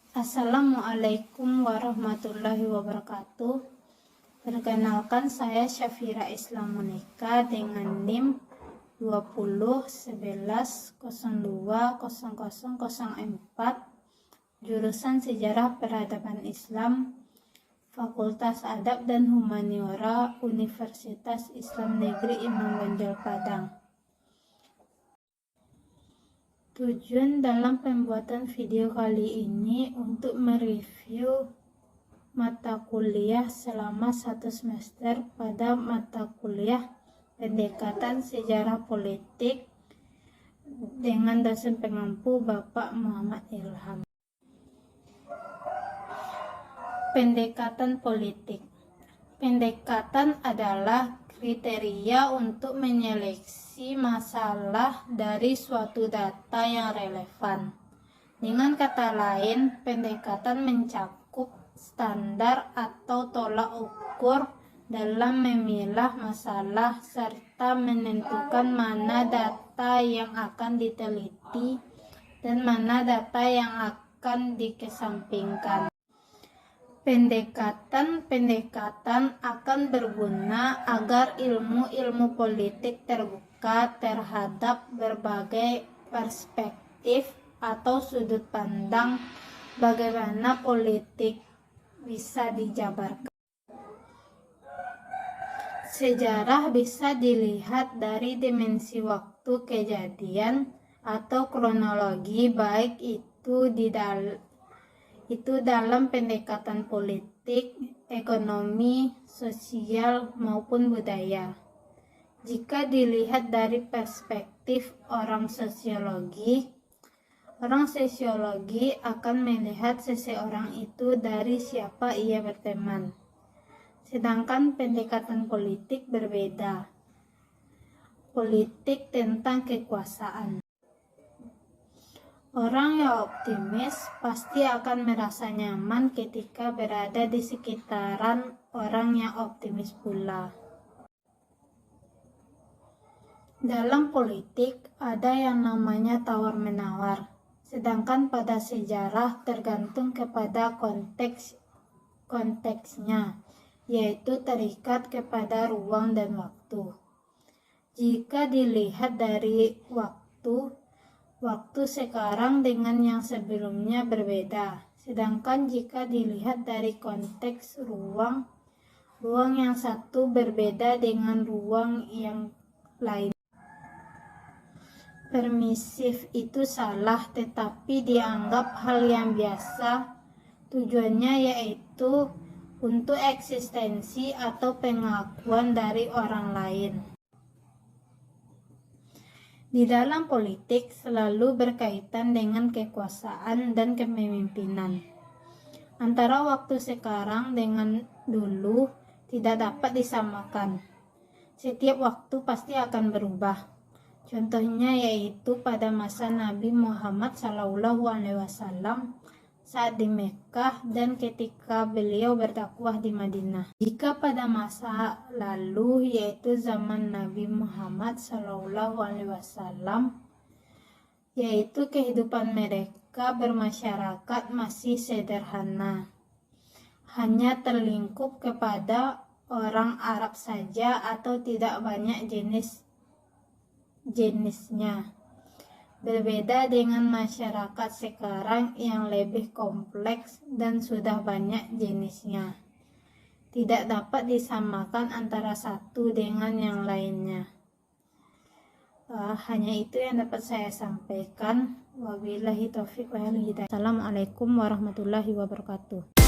Assalamualaikum warahmatullahi wabarakatuh. Perkenalkan, saya Syafira Islam Monika dengan NIM 2011020004, jurusan Sejarah Peradaban Islam, Fakultas Adab dan Humaniora, Universitas Islam Negeri Imam Bonjol Padang. Tujuan dalam pembuatan video kali ini untuk mereview mata kuliah selama 1 semester pada mata kuliah Pendekatan Sejarah Politik dengan dosen pengampu Bapak Muhammad Ilham. Pendekatan politik. Pendekatan adalah kriteria untuk menyeleksi masalah dari suatu data yang relevan. Dengan kata lain, pendekatan mencakup standar atau tolak ukur dalam memilah masalah serta menentukan mana data yang akan diteliti dan mana data yang akan dikesampingkan. Pendekatan akan berguna agar ilmu politik terbuka terhadap berbagai perspektif atau sudut pandang bagaimana politik bisa dijabarkan. Sejarah bisa dilihat dari dimensi waktu kejadian atau kronologi, baik itu dalam pendekatan politik, ekonomi, sosial, maupun budaya. Jika dilihat dari perspektif orang sosiologi akan melihat seseorang itu dari siapa ia berteman. Sedangkan pendekatan politik berbeda. Politik tentang kekuasaan. Orang yang optimis pasti akan merasa nyaman ketika berada di sekitaran orang yang optimis pula. Dalam politik ada yang namanya tawar-menawar, sedangkan pada sejarah tergantung kepada konteksnya, yaitu terikat kepada ruang dan waktu. Jika dilihat dari waktu sekarang dengan yang sebelumnya berbeda, sedangkan jika dilihat dari konteks ruang yang satu berbeda dengan ruang yang lain. Permisif itu salah, tetapi dianggap hal yang biasa. Tujuannya yaitu untuk eksistensi atau pengakuan dari orang lain. Di dalam politik selalu berkaitan dengan kekuasaan dan kepemimpinan. Antara waktu sekarang dengan dulu tidak dapat disamakan. Setiap waktu pasti akan berubah. Contohnya yaitu pada masa Nabi Muhammad SAW saat di Mekkah dan ketika beliau berdakwah di Madinah. Jika pada masa lalu yaitu zaman Nabi Muhammad SAW, yaitu kehidupan mereka bermasyarakat masih sederhana, hanya terlingkup kepada orang Arab saja atau tidak banyak jenisnya. Berbeda dengan masyarakat sekarang yang lebih kompleks dan sudah banyak jenisnya. Tidak dapat disamakan antara satu dengan yang lainnya. Hanya itu yang dapat saya sampaikan. Wabillahi taufiq wal hidayah. Assalamualaikum warahmatullahi wabarakatuh.